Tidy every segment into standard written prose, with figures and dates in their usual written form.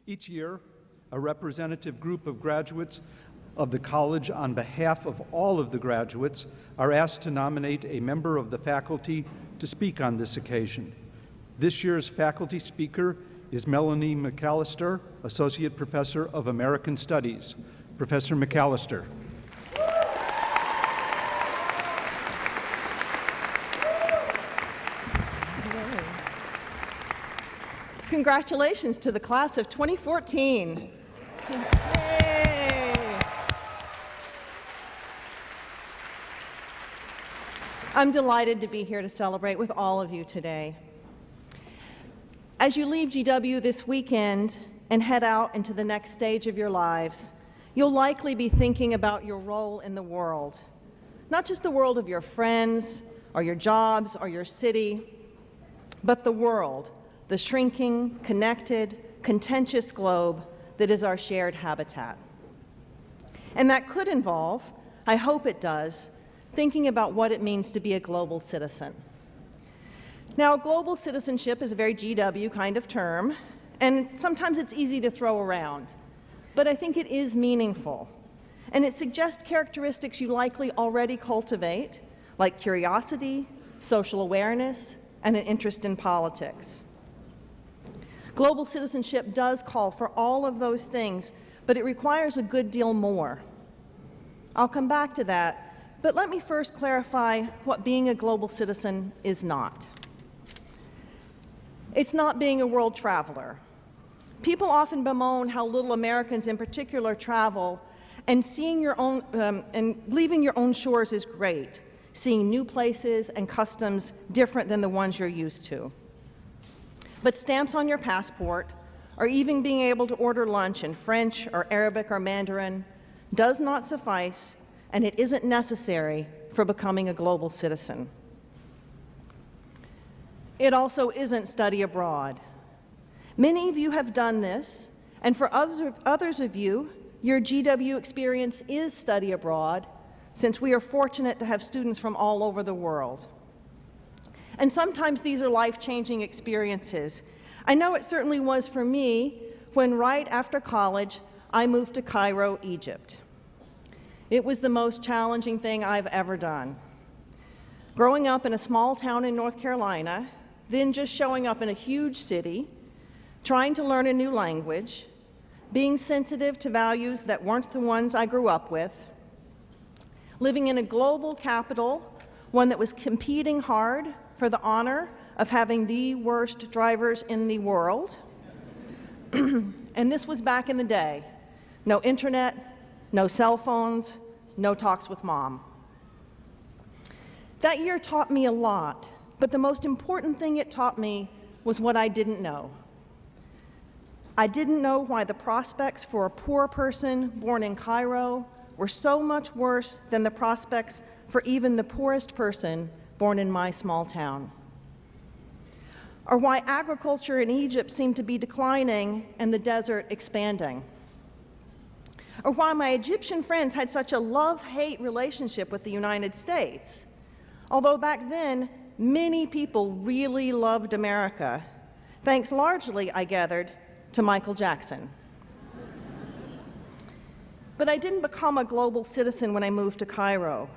Each year, a representative group of graduates of the college, on behalf of all of the graduates, are asked to nominate a member of the faculty to speak on this occasion. This year's faculty speaker is Melani McAlister, Associate Professor of American Studies. Professor McAlister. Congratulations to the class of 2014. Yay. I'm delighted to be here to celebrate with all of you today. As you leave GW this weekend and head out into the next stage of your lives, you'll likely be thinking about your role in the world. Not just the world of your friends or your jobs or your city, but the world. The shrinking, connected, contentious globe that is our shared habitat. And that could involve, I hope it does, thinking about what it means to be a global citizen. Now, global citizenship is a very GW kind of term, and sometimes it's easy to throw around, but I think it is meaningful. And it suggests characteristics you likely already cultivate, like curiosity, social awareness, and an interest in politics. Global citizenship does call for all of those things, but it requires a good deal more. I'll come back to that, but let me first clarify what being a global citizen is not. It's not being a world traveler. People often bemoan how little Americans in particular travel, and seeing your own, and leaving your own shores is great, seeing new places and customs different than the ones you're used to. But stamps on your passport, or even being able to order lunch in French or Arabic or Mandarin, does not suffice, and it isn't necessary for becoming a global citizen. It also isn't study abroad. Many of you have done this, and for others of you, your GW experience is study abroad, since we are fortunate to have students from all over the world. And sometimes these are life-changing experiences. I know it certainly was for me when right after college I moved to Cairo, Egypt. It was the most challenging thing I've ever done. Growing up in a small town in North Carolina, then just showing up in a huge city, trying to learn a new language, being sensitive to values that weren't the ones I grew up with, living in a global capital, one that was competing hard for the honor of having the worst drivers in the world. And this was back in the day. No internet, no cell phones, no talks with mom. That year taught me a lot, but the most important thing it taught me was what I didn't know. I didn't know why the prospects for a poor person born in Cairo were so much worse than the prospects for even the poorest person born in my small town. Or why agriculture in Egypt seemed to be declining and the desert expanding. Or why my Egyptian friends had such a love-hate relationship with the United States. Although back then, many people really loved America, thanks largely, I gathered, to Michael Jackson. But I didn't become a global citizen when I moved to Cairo.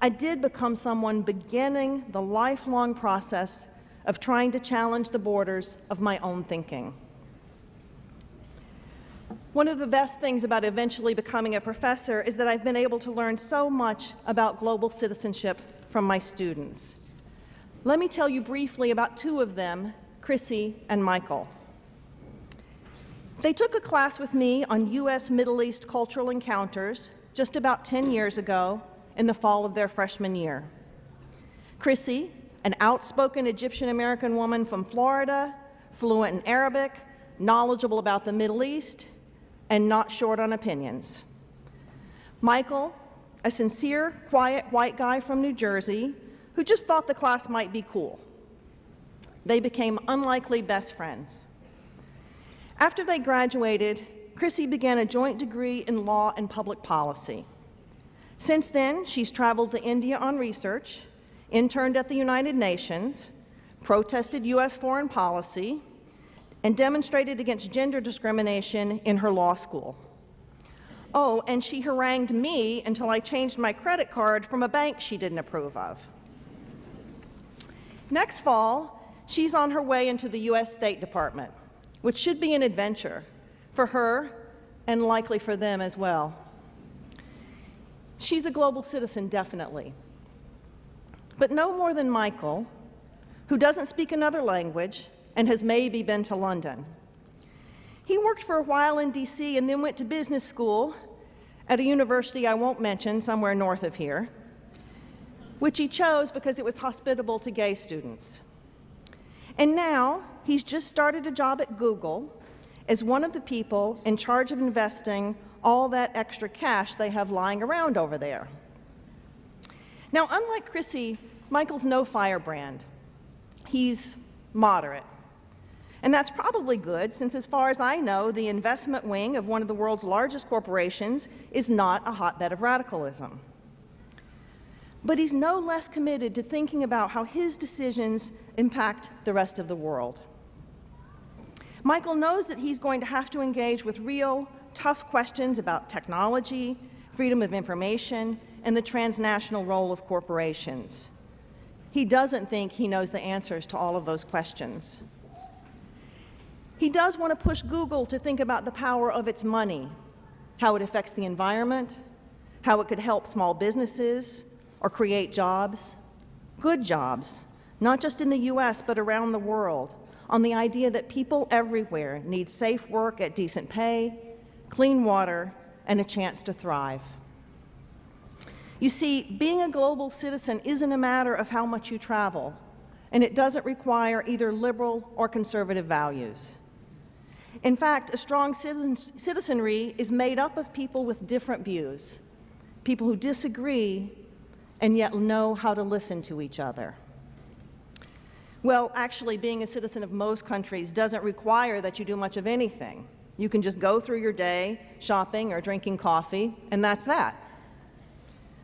I did become someone beginning the lifelong process of trying to challenge the borders of my own thinking. One of the best things about eventually becoming a professor is that I've been able to learn so much about global citizenship from my students. Let me tell you briefly about two of them, Chrissy and Michael. They took a class with me on U.S. Middle East cultural encounters just about 10 years ago in the fall of their freshman year. Chrissy, an outspoken Egyptian-American woman from Florida, fluent in Arabic, knowledgeable about the Middle East, and not short on opinions. Michael, a sincere, quiet white guy from New Jersey who just thought the class might be cool. They became unlikely best friends. After they graduated, Chrissy began a joint degree in law and public policy. Since then, she's traveled to India on research, interned at the United Nations, protested U.S. foreign policy, and demonstrated against gender discrimination in her law school. Oh, and she harangued me until I changed my credit card from a bank she didn't approve of. Next fall, she's on her way into the U.S. State Department, which should be an adventure for her and likely for them as well. She's a global citizen, definitely. But no more than Michael, who doesn't speak another language and has maybe been to London. He worked for a while in D.C. and then went to business school at a university I won't mention, somewhere north of here, which he chose because it was hospitable to gay students. And now he's just started a job at Google as one of the people in charge of investing all that extra cash they have lying around over there. Now, unlike Chrissy, Michael's no firebrand. He's moderate. And that's probably good, since as far as I know, the investment wing of one of the world's largest corporations is not a hotbed of radicalism. But he's no less committed to thinking about how his decisions impact the rest of the world. Michael knows that he's going to have to engage with real, tough questions about technology, freedom of information, and the transnational role of corporations. He doesn't think he knows the answers to all of those questions. He does want to push Google to think about the power of its money, how it affects the environment, how it could help small businesses or create jobs, good jobs, not just in the U.S. but around the world, on the idea that people everywhere need safe work at decent pay, clean water, and a chance to thrive. You see, being a global citizen isn't a matter of how much you travel, and it doesn't require either liberal or conservative values. In fact, a strong citizenry is made up of people with different views, people who disagree and yet know how to listen to each other. Well, actually, being a citizen of most countries doesn't require that you do much of anything. You can just go through your day shopping or drinking coffee, and that's that.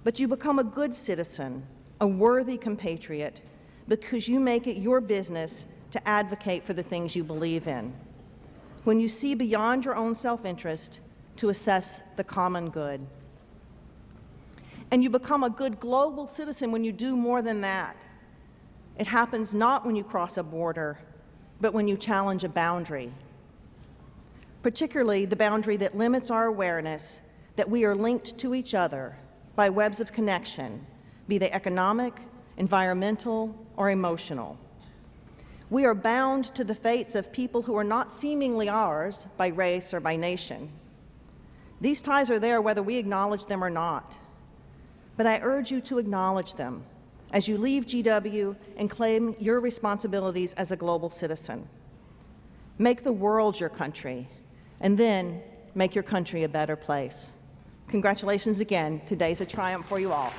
But you become a good citizen, a worthy compatriot, because you make it your business to advocate for the things you believe in. When you see beyond your own self-interest to assess the common good. And you become a good global citizen when you do more than that. It happens not when you cross a border, but when you challenge a boundary. Particularly the boundary that limits our awareness that we are linked to each other by webs of connection, be they economic, environmental, or emotional. We are bound to the fates of people who are not seemingly ours by race or by nation. These ties are there whether we acknowledge them or not. But I urge you to acknowledge them as you leave GW and claim your responsibilities as a global citizen. Make the world your country, and then make your country a better place. Congratulations again. Today's a triumph for you all.